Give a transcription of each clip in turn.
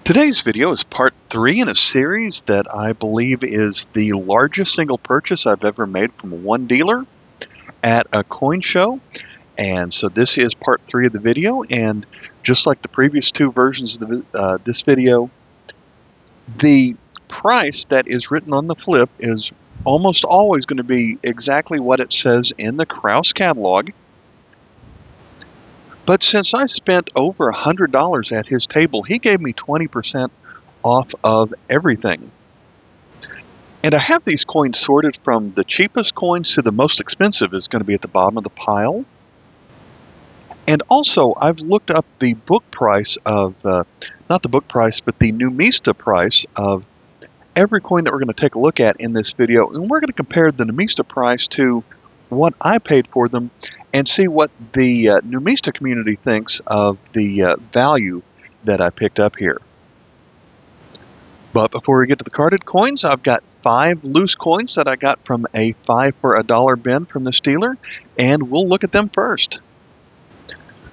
Today's video is part 3 in a series that I believe is the largest single purchase I've ever made from one dealer at a coin show. And so this is part 3 of the video, and just like the previous two versions of this video, the price that is written on the flip is almost always going to be exactly what it says in the Kraus catalog. But since I spent over $100 at his table, he gave me 20% off of everything. And I have these coins sorted from the cheapest coins to the most expensive is going to be at the bottom of the pile. And also, I've looked up the book price of, not the book price, but the Numista price of every coin that we're going to take a look at in this video. And we're going to compare the Numista price to what I paid for them and see what the Numista community thinks of the value that I picked up here. But before we get to the carded coins, I've got 5 loose coins that I got from a 5 for $1 bin from this dealer, and we'll look at them first.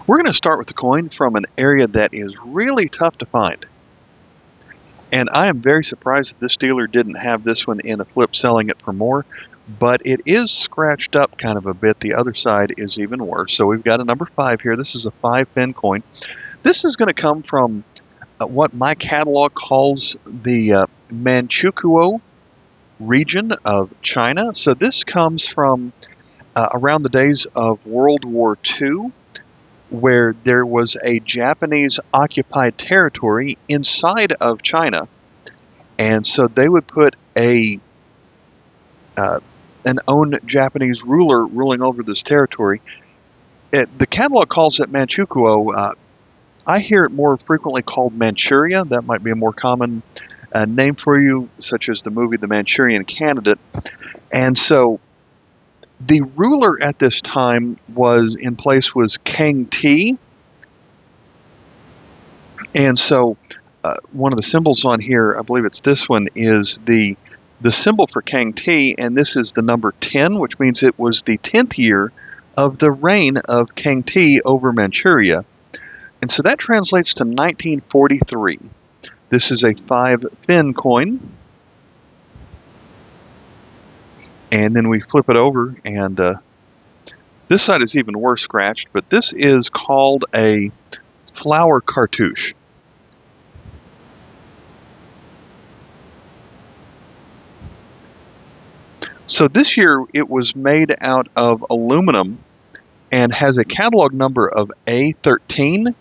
We're going to start with the coin from an area that is really tough to find. And I am very surprised that this dealer didn't have this one in a flip selling it for more. But it is scratched up kind of a bit. The other side is even worse. So we've got a number 5 here. This is a 5-pin coin. This is going to come from what my catalog calls the Manchukuo region of China. So this comes from around the days of World War II, where there was a Japanese occupied territory inside of China. And so they would put an own Japanese ruler ruling over this territory. The catalog calls it Manchukuo. I hear it more frequently called Manchuria. That might be a more common name for you, such as the movie The Manchurian Candidate. And so the ruler at this time was Kang Ti. And so one of the symbols on here, I believe it's this one, is the symbol for Kang Ti, and this is the number 10, which means it was the 10th year of the reign of Kang Ti over Manchuria. And so that translates to 1943. This is a 5-fin coin. And then we flip it over, and this side is even worse scratched, but this is called a flower cartouche. So this year it was made out of aluminum and has a catalog number of A13,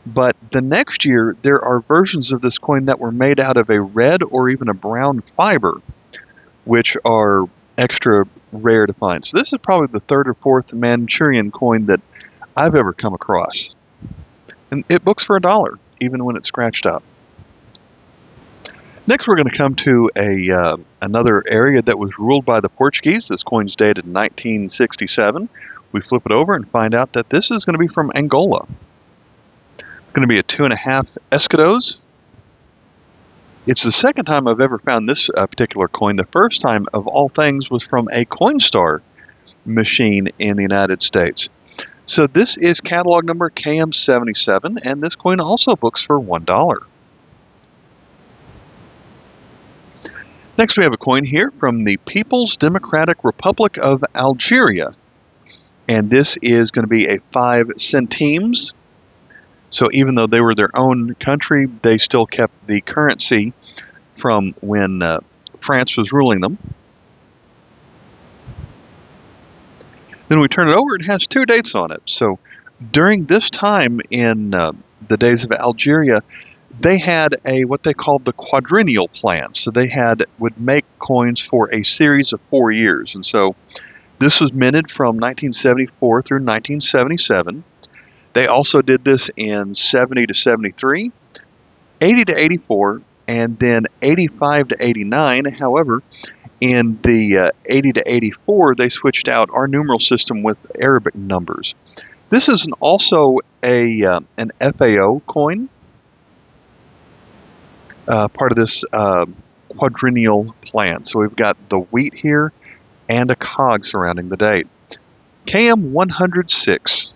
but the next year there are versions of this coin that were made out of a red or even a brown fiber, which are extra rare to find. So this is probably the 3rd or 4th Manchurian coin that I've ever come across. And it books for $1, even when it's scratched up. Next, we're going to come to another area that was ruled by the Portuguese. This coin's dated 1967. We flip it over and find out that this is going to be from Angola. It's going to be a 2.5 escudos. It's the second time I've ever found this particular coin. The first time, of all things, was from a Coinstar machine in the United States. So this is catalog number KM77, and this coin also books for $1. Next, we have a coin here from the People's Democratic Republic of Algeria. And this is going to be a 5 centimes. So even though they were their own country, they still kept the currency from when France was ruling them. Then we turn it over, it has 2 dates on it. So during this time in the days of Algeria, they had what they called the quadrennial plan. So they would make coins for a series of 4 years. And so this was minted from 1974 through 1977. They also did this in 70 to 73, 80 to 84, and then 85 to 89. However, in the 80 to 84, they switched out our numeral system with Arabic numbers. This is also an FAO coin. Part of this quadrennial plan. So we've got the wheat here and a cog surrounding the date. KM 106.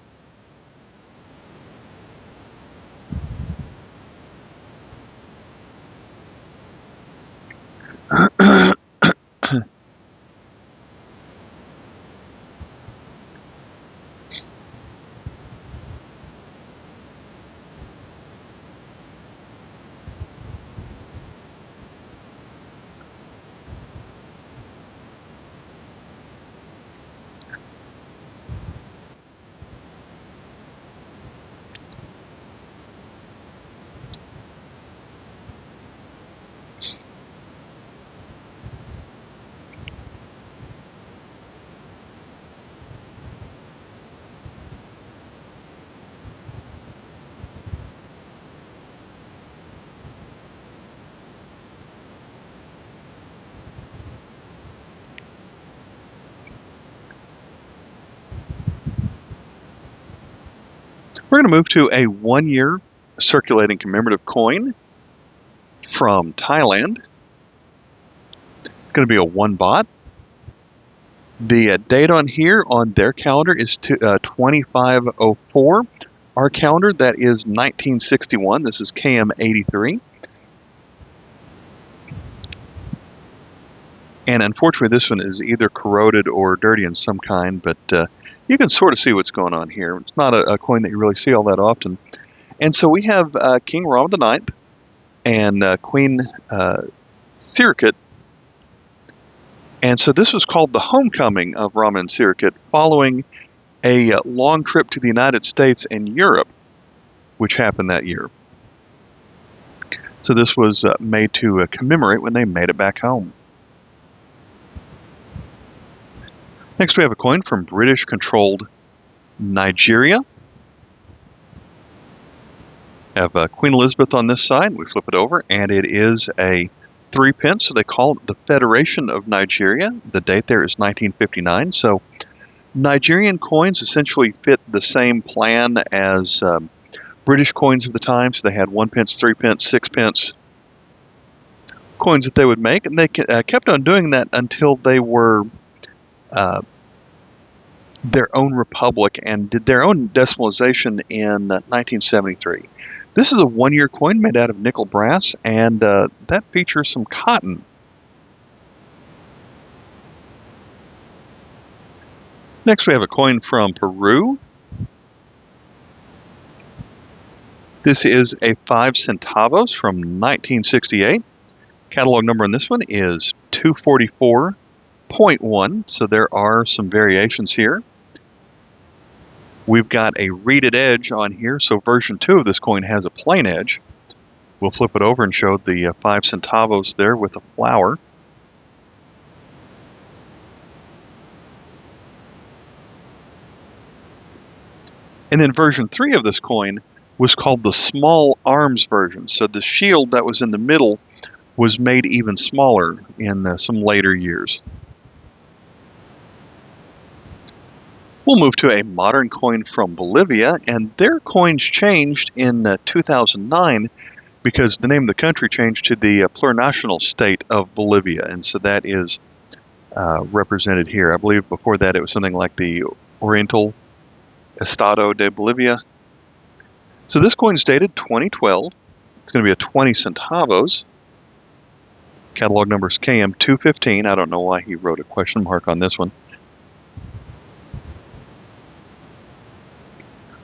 We're going to move to a 1-year circulating commemorative coin from Thailand. It's going to be a 1 baht. The date on here on their calendar is 2504. Our calendar, that is 1961. This is KM 83. And unfortunately, this one is either corroded or dirty in some kind, but you can sort of see what's going on here. It's not a coin that you really see all that often. And so we have King Rama IX and Queen Circulating. And so this was called the homecoming of Rama and Circulating, following a long trip to the United States and Europe, which happened that year. So this was made to commemorate when they made it back home. Next we have a coin from British-controlled Nigeria. We have Queen Elizabeth on this side. We flip it over, and it is a 3 pence, so they call it the Federation of Nigeria. The date there is 1959. So Nigerian coins essentially fit the same plan as British coins of the time. So they had 1 pence, 3 pence, 6 pence coins that they would make, and they kept on doing that until they were their own republic and did their own decimalization in 1973. This is a 1-year coin made out of nickel brass, and that features some cotton. Next we have a coin from Peru. This is a 5 centavos from 1968. Catalog number on this one is 244.1, so there are some variations here. We've got a reeded edge on here, so version 2 of this coin has a plain edge. We'll flip it over and show the 5 centavos there with a flower. And then version 3 of this coin was called the small arms version. So the shield that was in the middle was made even smaller in some later years. We'll move to a modern coin from Bolivia, and their coins changed in 2009 because the name of the country changed to the plurinational state of Bolivia, and so that is represented here. I believe before that it was something like the Oriental Estado de Bolivia. So this coin is dated 2012. It's going to be a 20 centavos. Catalog number is KM215. I don't know why he wrote a question mark on this one.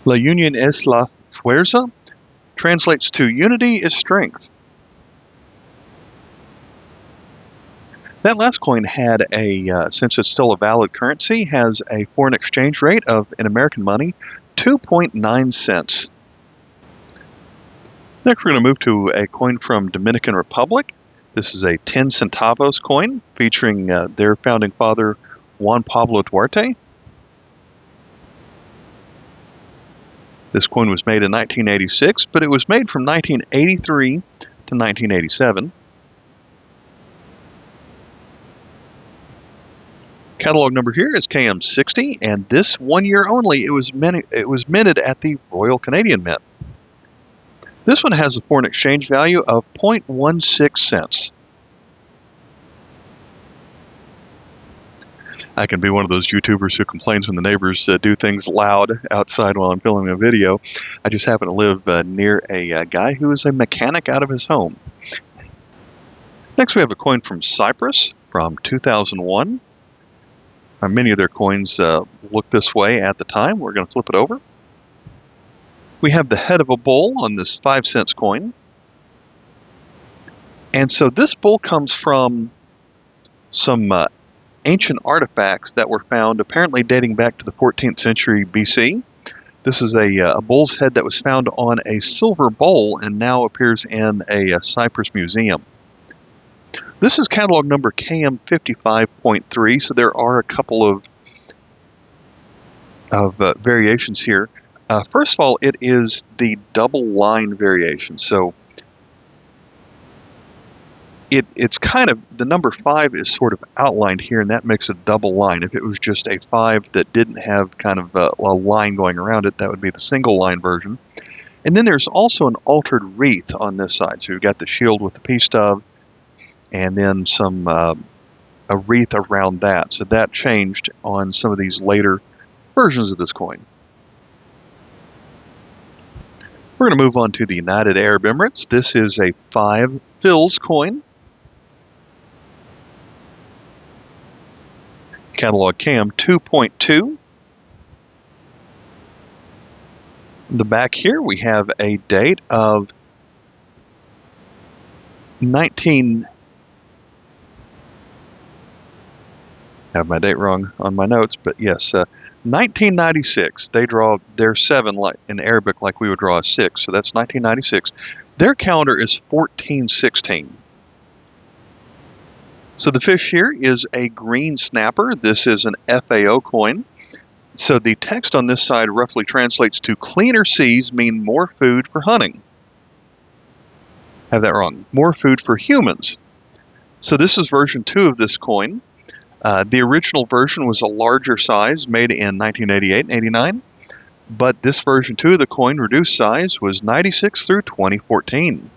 La unión es la fuerza translates to unity is strength. That last coin had since it's still a valid currency, has a foreign exchange rate of, in American money, 2.9 cents. Next we're going to move to a coin from Dominican Republic. This is a 10 centavos coin featuring their founding father, Juan Pablo Duarte. This coin was made in 1986, but it was made from 1983 to 1987. Catalog number here is KM60, and this 1 year only, it was minted at the Royal Canadian Mint. This one has a foreign exchange value of 0.16 cents. I can be one of those YouTubers who complains when the neighbors do things loud outside while I'm filming a video. I just happen to live near a guy who is a mechanic out of his home. Next we have a coin from Cyprus from 2001. Many of their coins look this way at the time. We're going to flip it over. We have the head of a bull on this 5 cents coin. And so this bull comes from some ancient artifacts that were found apparently dating back to the 14th century BC. This is a bull's head that was found on a silver bowl and now appears in a Cyprus museum. This is catalog number KM55.3, so there are a couple of variations here. First of all, it is the double line variation. So it's kind of, the number 5 is sort of outlined here, and that makes a double line. If it was just a 5 that didn't have kind of a line going around it, that would be the single line version. And then there's also an altered wreath on this side. So you've got the shield with the peace dove, and then some a wreath around that. So that changed on some of these later versions of this coin. We're going to move on to the United Arab Emirates. This is a 5 fils coin. Catalog CAM 2.2. In the back here we have a date of 19... I have my date wrong on my notes, but yes, 1996. They draw their 7 like in Arabic, like we would draw a 6, so that's 1996. Their calendar is 1416. So the fish here is a green snapper. This is an FAO coin. So the text on this side roughly translates to cleaner seas mean more food for hunting. Have that wrong. More food for humans. So this is version 2 of this coin. The original version was a larger size, made in 1988 and 89. But this version 2 of the coin, reduced size, was 96 through 2014.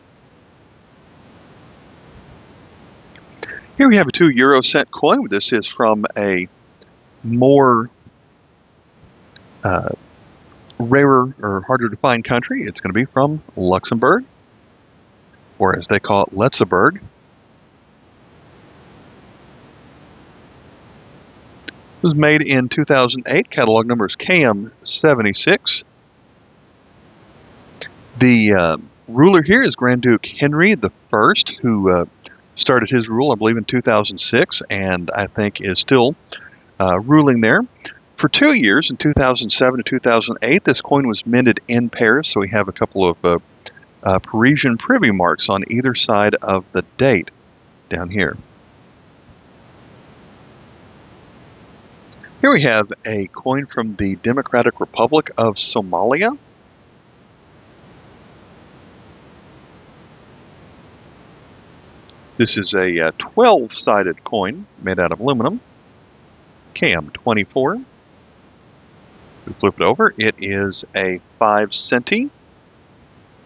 Here we have a 2 euro cent coin. This is from a more rarer or harder to find country. It's going to be from Luxembourg, or as they call it, Luxembourg. It was made in 2008. Catalog number is KM76. The ruler here is Grand Duke Henry I, who started his rule, I believe, in 2006, and I think is still ruling there. For 2 years, in 2007 to 2008, this coin was minted in Paris, so we have a couple of Parisian privy marks on either side of the date down here. Here we have a coin from the Democratic Republic of Somalia. This is a 12-sided coin made out of aluminum. CAM 24. We flip it over. It is a 5 centi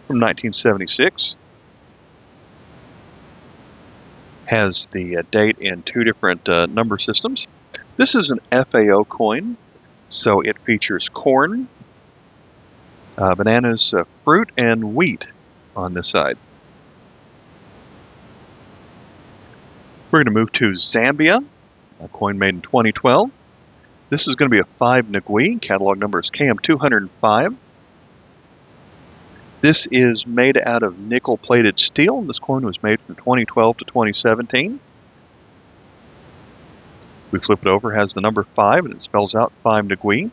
from 1976. Has the date in 2 different number systems. This is an FAO coin, so it features corn, bananas, fruit, and wheat on this side. We're going to move to Zambia, a coin made in 2012. This is going to be a 5 ngui. Catalog number is KM205. This is made out of nickel-plated steel. This coin was made from 2012 to 2017. We flip it over, it has the number 5, and it spells out 5 ngui.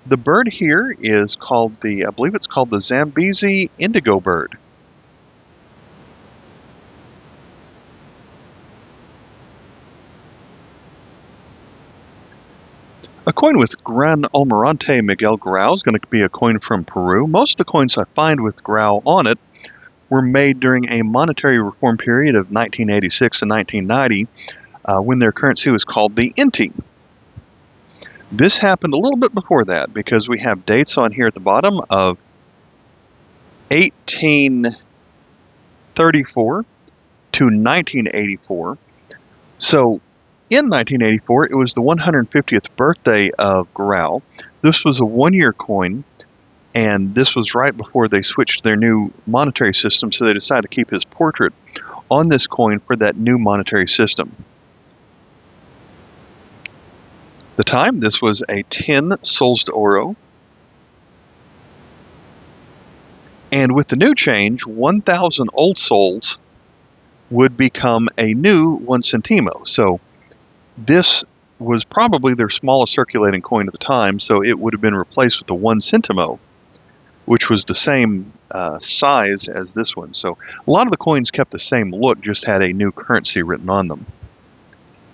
The bird here is called I believe it's called the Zambezi indigo bird. A coin with Gran Almirante Miguel Grau is going to be a coin from Peru. Most of the coins I find with Grau on it were made during a monetary reform period of 1986 to 1990 when their currency was called the Inti. This happened a little bit before that because we have dates on here at the bottom of 1834 to 1984. So in 1984, it was the 150th birthday of Grau. This was a 1-year coin, and this was right before they switched to their new monetary system, so they decided to keep his portrait on this coin for that new monetary system. The time, this was a 10 soles de oro. And with the new change, 1,000 old soles would become a new 1 centimo. So this was probably their smallest circulating coin at the time, so it would have been replaced with the 1 centimo, which was the same size as this one. So a lot of the coins kept the same look, just had a new currency written on them.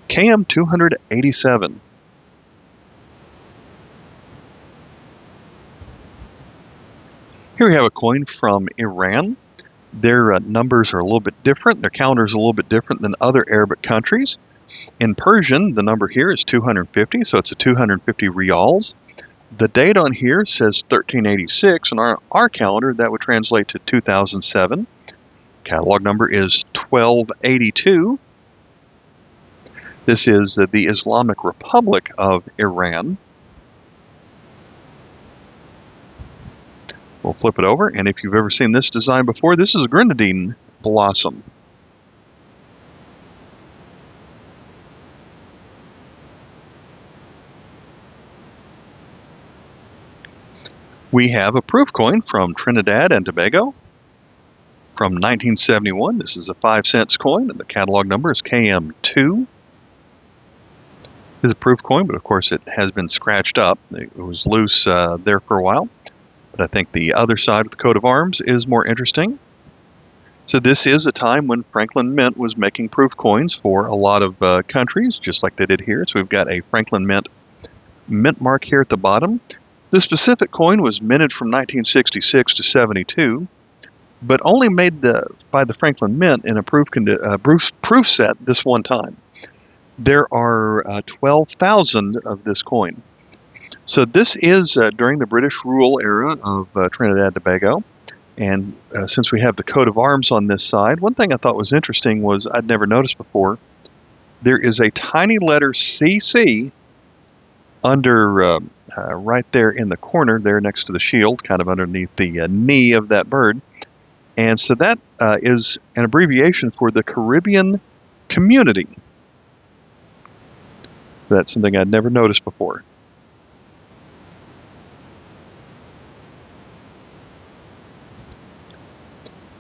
KM 287. Here we have a coin from Iran. Their numbers are a little bit different. Their calendar is a little bit different than other Arabic countries. In Persian, the number here is 250, so it's a 250 rials. The date on here says 1386, and our calendar, that would translate to 2007. Catalog number is 1282. This is the Islamic Republic of Iran. We'll flip it over, and if you've ever seen this design before, this is a grenadine blossom. We have a proof coin from Trinidad and Tobago from 1971. This is a 5-cent coin, and the catalog number is KM2. This is a proof coin, but of course it has been scratched up. It was loose there for a while. But I think the other side of the coat of arms is more interesting. So this is a time when Franklin Mint was making proof coins for a lot of countries, just like they did here. So we've got a Franklin mint mark here at the bottom. This specific coin was minted from 1966 to 72, but only made by the Franklin Mint in a proof set this one time. There are 12,000 of this coin. So this is during the British rule era of Trinidad and Tobago, and since we have the coat of arms on this side, one thing I thought was interesting was I'd never noticed before, there is a tiny letter CC under right there in the corner there next to the shield, kind of underneath the knee of that bird. And so that is an abbreviation for the Caribbean Community. That's something I'd never noticed before.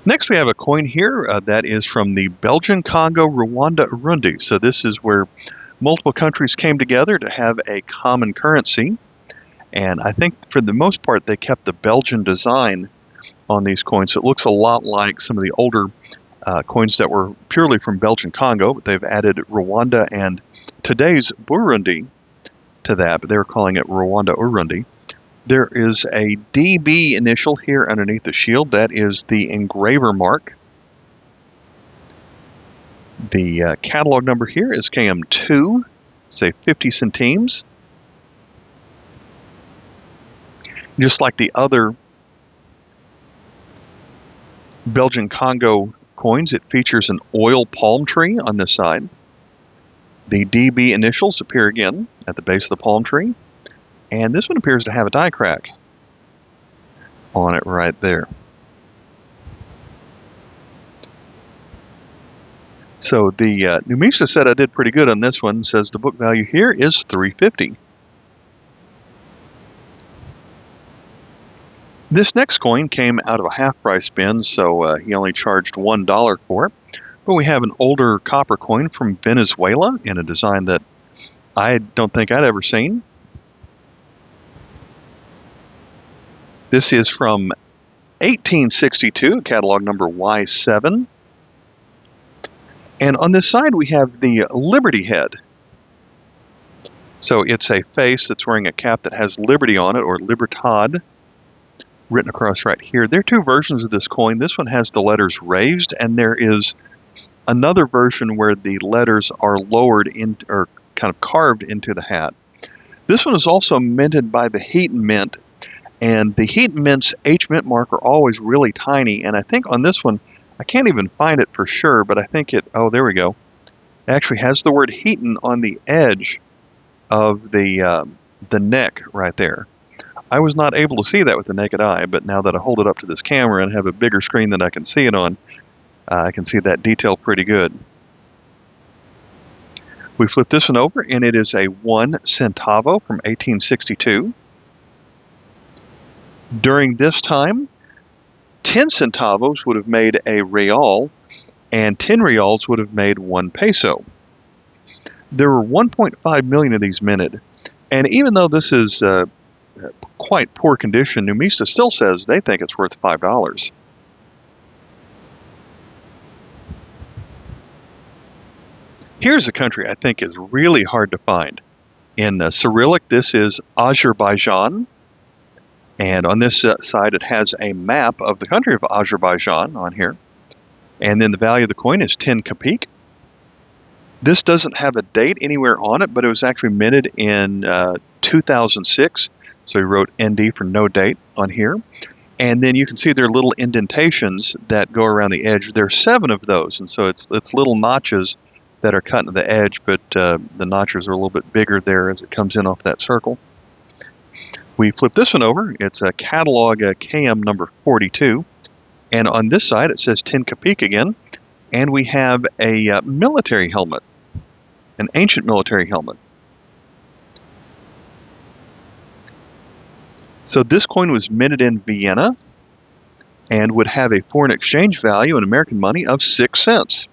Next we have a coin here that is from the Belgian Congo Ruanda-Urundi. So this is where multiple countries came together to have a common currency, and I think for the most part they kept the Belgian design on these coins. So it looks a lot like some of the older coins that were purely from Belgian Congo, but they've added Rwanda and today's Burundi to that, but they were calling it Rwanda-Urundi. There is a DB initial here underneath the shield. That is the engraver mark. The catalog number here is KM2, say 50 centimes. Just like the other Belgian Congo coins, it features an oil palm tree on this side. The DB initials appear again at the base of the palm tree. And this one appears to have a die crack on it right there. So the Numisa said I did pretty good on this one. Says the book value here is $3.50. This next coin came out of a half-price bin, so he only charged $1 for it. But we have an older copper coin from Venezuela in a design that I don't think I'd ever seen. This is from 1862, catalog number Y7. And on this side we have the Liberty head. So it's a face that's wearing a cap that has Liberty on it, or Libertad, written across right here. There are two versions of this coin. This one has the letters raised, and there is another version where the letters are lowered in, or kind of carved into the hat. This one is also minted by the Heaton Mint, and the Heaton Mint's H mint mark are always really tiny, and I think on this one, I can't even find it for sure, but I think it, oh, there we go. It actually has the word Heaton on the edge of the neck right there. I was not able to see that with the naked eye, but now that I hold it up to this camera and have a bigger screen that I can see it on, I can see that detail pretty good. We flip this one over, and it is a 1 centavo from 1862. During this time, 10 centavos would have made a real, and 10 reals would have made 1 peso. There were 1.5 million of these minted, and even though this is quite poor condition, Numisa still says they think it's worth $5. Here's a country I think is really hard to find. In Cyrillic, this is Azerbaijan. And on this side, it has a map of the country of Azerbaijan on here. And then the value of the coin is 10 kopek. This doesn't have a date anywhere on it, but it was actually minted in 2006. So he wrote ND for no date on here. And then you can see there are little indentations that go around the edge. There are 7 of those, and so it's little notches that are cut into the edge, but the notches are a little bit bigger there as it comes in off that circle. We flip this one over. It's a catalog KM number 42. And on this side, it says 10 kopek again. And we have a military helmet, an ancient military helmet. So this coin was minted in Vienna and would have a foreign exchange value in American money of 6 cents.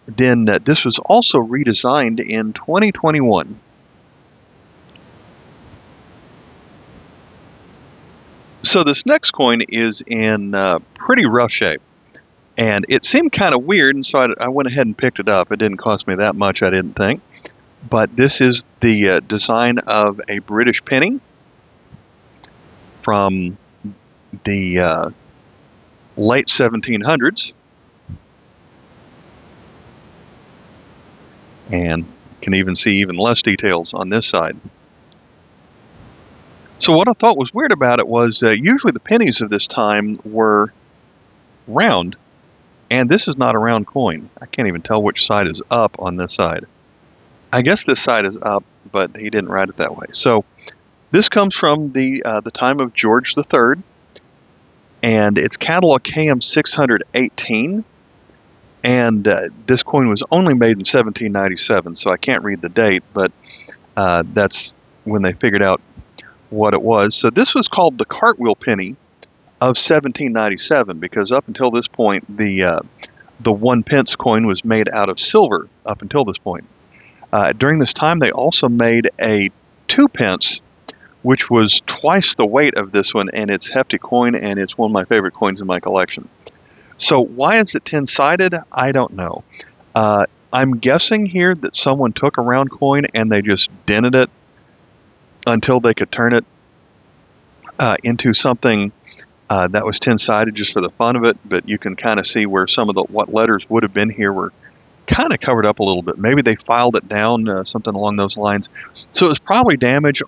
Then this was also redesigned in 2021. So this next coin is in pretty rough shape. And it seemed kind of weird, and so I went ahead and picked it up. It didn't cost me that much, I didn't think. But this is the design of a British penny from the late 1700s. And can even see even less details on this side. So what I thought was weird about it was usually the pennies of this time were round. And this is not a round coin. I can't even tell which side is up on this side. I guess this side is up, but he didn't write it that way. So this comes from the time of George III, and it's catalog KM 618. And this coin was only made in 1797, so I can't read the date, but that's when they figured out what it was. So this was called the cartwheel penny of 1797, because up until this point, the 1 pence coin was made out of silver up until this point. During this time, they also made a 2 pence, which was twice the weight of this one, and it's a hefty coin, and it's one of my favorite coins in my collection. So why is it 10-sided? I don't know. I'm guessing here that someone took a round coin and they just dented it until they could turn it into something that was 10-sided just for the fun of it, but you can kind of see where some of what letters would have been here were kind of covered up a little bit. Maybe they filed it down, something along those lines. So it was probably damage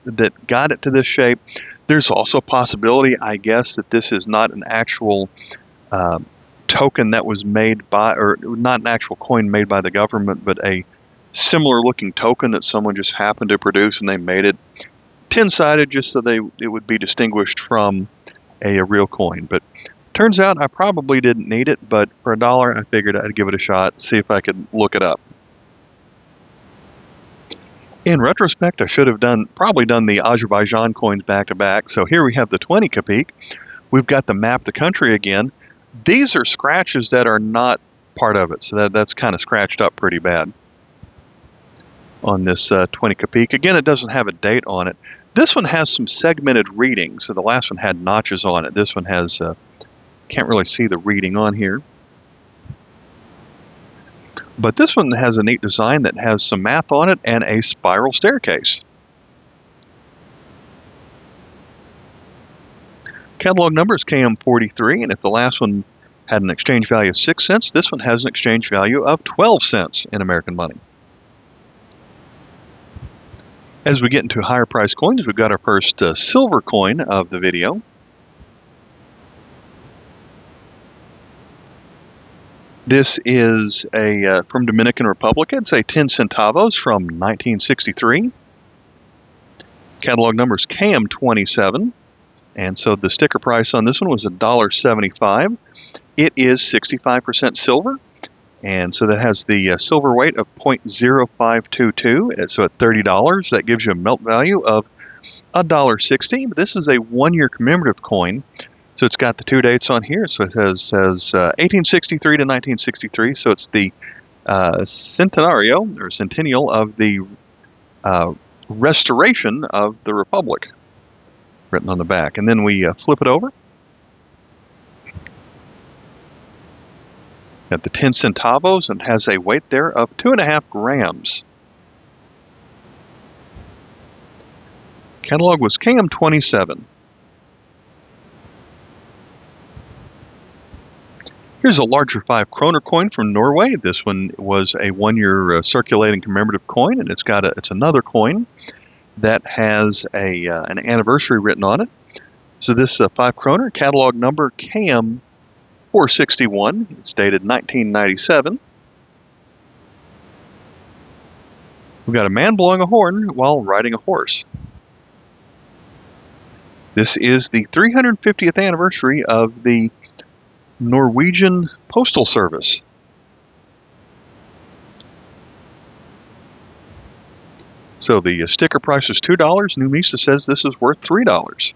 that got it to this shape. There's also a possibility, I guess, that this is not an actual token that was made by, or not an actual coin made by the government, but a similar looking token that someone just happened to produce, and they made it 10-sided just so it would be distinguished from a real coin. But turns out I probably didn't need it, but for $1 I figured I'd give it a shot, see if I could look it up. In retrospect, I should have probably done the Azerbaijan coins back to back. So here we have the 20 kopek. We've got the map of the country again. These are scratches that are not part of it, so that's kind of scratched up pretty bad on this 20 kopek. Again, it doesn't have a date on it. This one has some segmented reading, so the last one had notches on it. This one has, can't really see the reading on here. But this one has a neat design that has some math on it and a spiral staircase. Catalog number is KM43, and if the last one had an exchange value of 6 cents, this one has an exchange value of 12 cents in American money. As we get into higher price coins, we've got our first silver coin of the video. This is from Dominican Republic. It's a 10 centavos from 1963. Catalog number is KM27. And so the sticker price on this one was $1.75. It is 65% silver. And so that has the silver weight of 0.0522. So at $30, that gives you a melt value of $1.60. But this is a 1-year commemorative coin. So it's got the 2 dates on here. So it says 1863 to 1963. So it's the centennial of the restoration of the Republic, written on the back. And then we flip it over. Got the 10 centavos, and has a weight there of 2.5 grams. Catalog was KM27. Here's a larger 5 kroner coin from Norway. This one was a 1-year circulating commemorative coin, and it's another coin that has an anniversary written on it. So this 5 kroner, catalog number KM 461. It's dated 1997. We've got a man blowing a horn while riding a horse. This is the 350th anniversary of the Norwegian Postal Service. So the sticker price is $2. Numista says this is worth $3.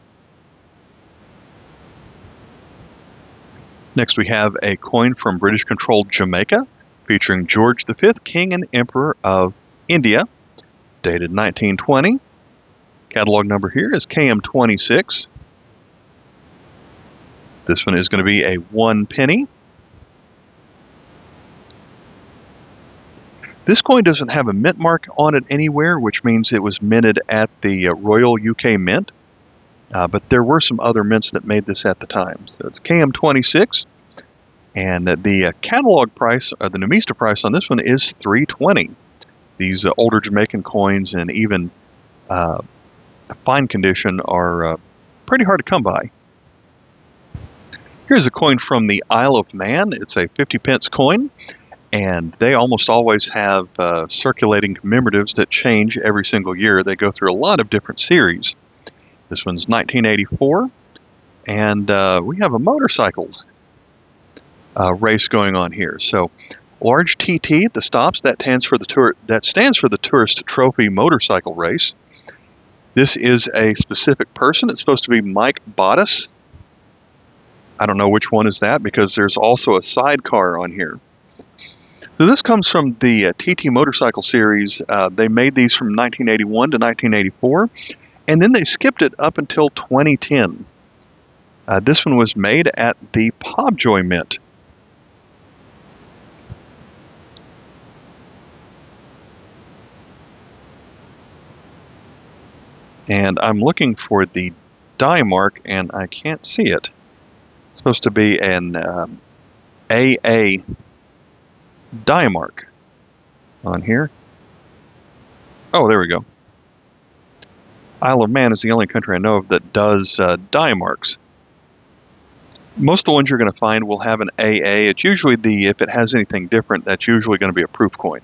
Next we have a coin from British-controlled Jamaica featuring George V, King and Emperor of India, dated 1920. Catalog number here is KM26. This one is going to be a 1 penny. This coin doesn't have a mint mark on it anywhere, which means it was minted at the Royal UK Mint. But there were some other mints that made this at the time. So it's KM26. And the catalog price, or the Numista price on this one is $3.20. These older Jamaican coins and even fine condition are pretty hard to come by. Here's a coin from the Isle of Man. It's a 50 pence coin, and they almost always have circulating commemoratives that change every single year. They go through a lot of different series. This one's 1984, and we have a motorcycle race going on here. So large TT at the stops, that stands for the Tourist Trophy Motorcycle Race. This is a specific person. It's supposed to be Mike Bottas. I don't know which one is that because there's also a sidecar on here. So this comes from the TT Motorcycle Series. They made these from 1981 to 1984, and then they skipped it up until 2010. This one was made at the Pobjoy Mint. And I'm looking for the die mark, and I can't see it. It's supposed to be an AA die mark on here. Oh, there we go. Isle of Man is the only country I know of that does die marks. Most of the ones you're going to find will have an AA. It's usually if it has anything different, that's usually going to be a proof coin.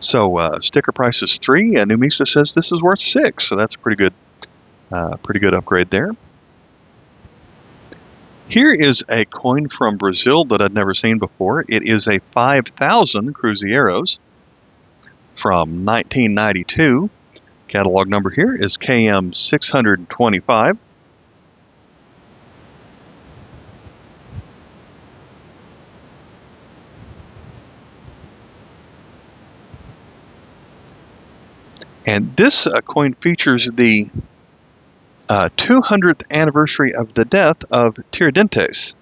So sticker price is $3, and Numista says this is worth $6, so that's a pretty good upgrade there. Here is a coin from Brazil that I'd never seen before. It is a 5,000 Cruzeiros from 1992. Catalog number here is KM 625. And this coin features the 200th anniversary of the death of Tiradentes.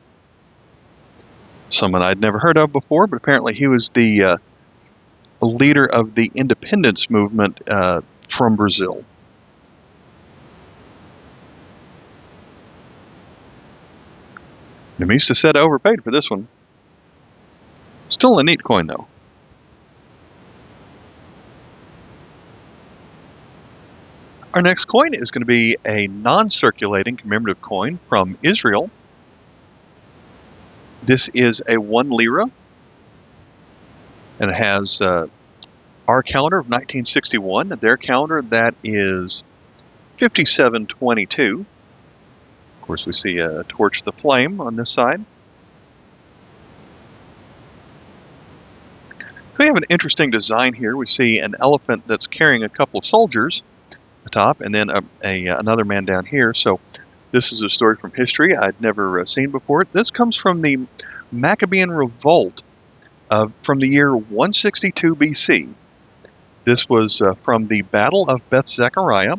Someone I'd never heard of before, but apparently he was the leader of the independence movement from Brazil. Numista said I overpaid for this one. Still a neat coin, though. Our next coin is going to be a non-circulating commemorative coin from Israel. This is a 1 lira, and it has our calendar of 1961, and their calendar that is 5722. Of course, we see a torch the flame on this side. We have an interesting design here. We see an elephant that's carrying a couple of soldiers top, and then another man down here. So this is a story from history I'd never seen before. This comes from the Maccabean Revolt from the year 162 BC. This was from the Battle of Beth Zechariah,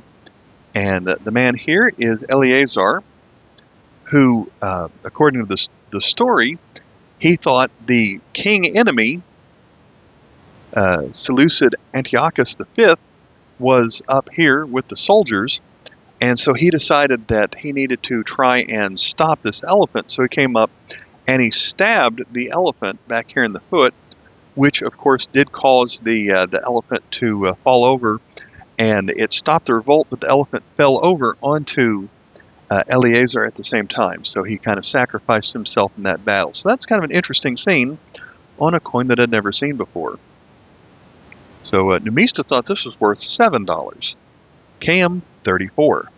and the man here is Eleazar, who, according to the story, he thought the king enemy, Seleucid Antiochus V, was up here with the soldiers, and so he decided that he needed to try and stop this elephant. So he came up and he stabbed the elephant back here in the foot, which of course did cause the elephant to fall over, and it stopped the revolt, but the elephant fell over onto Eleazar at the same time, so he kind of sacrificed himself in that battle. So that's kind of an interesting scene on a coin that I'd never seen before. So Numista thought this was worth $7. KM 34.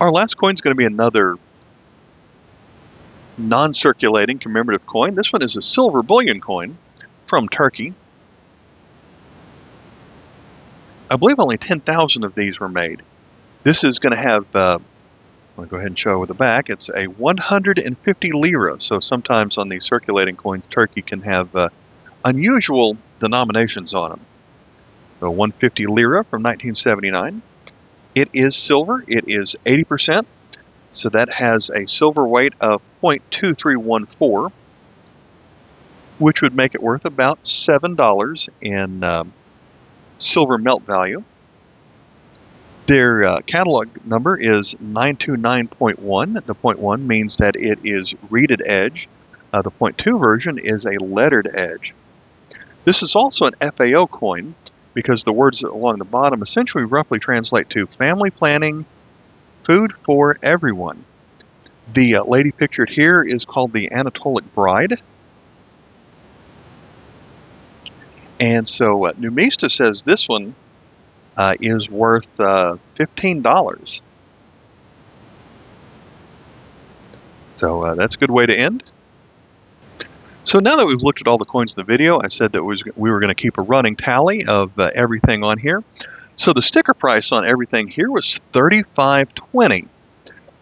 Our last coin is going to be another non-circulating commemorative coin. This one is a silver bullion coin from Turkey. I believe only 10,000 of these were made. This is going to have, I'll go ahead and show with the back, it's a 150 lira. So sometimes on these circulating coins, Turkey can have unusual denominations on them. So 150 lira from 1979. It is silver. It is 80%. So that has a silver weight of 0.2314, which would make it worth about $7 in silver melt value. Their catalog number is 929.1. The 0.1 means that it is reeded edge. The 0.2 version is a lettered edge. This is also an FAO coin because the words along the bottom essentially roughly translate to family planning, food for everyone. The lady pictured here is called the Anatolic Bride. And so Numista says this one is worth $15. So that's a good way to end. So now that we've looked at all the coins in the video, I said that we were going to keep a running tally of everything on here. So the sticker price on everything here was $35.20,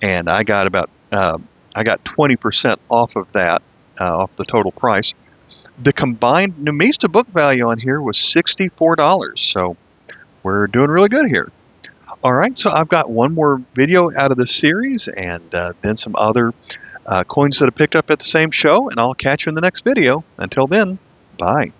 and I got about 20% off of that, off the total price. The combined Numista book value on here was $64, so we're doing really good here. All right, so I've got one more video out of this series, and then some other coins that I picked up at the same show, and I'll catch you in the next video. Until then, bye.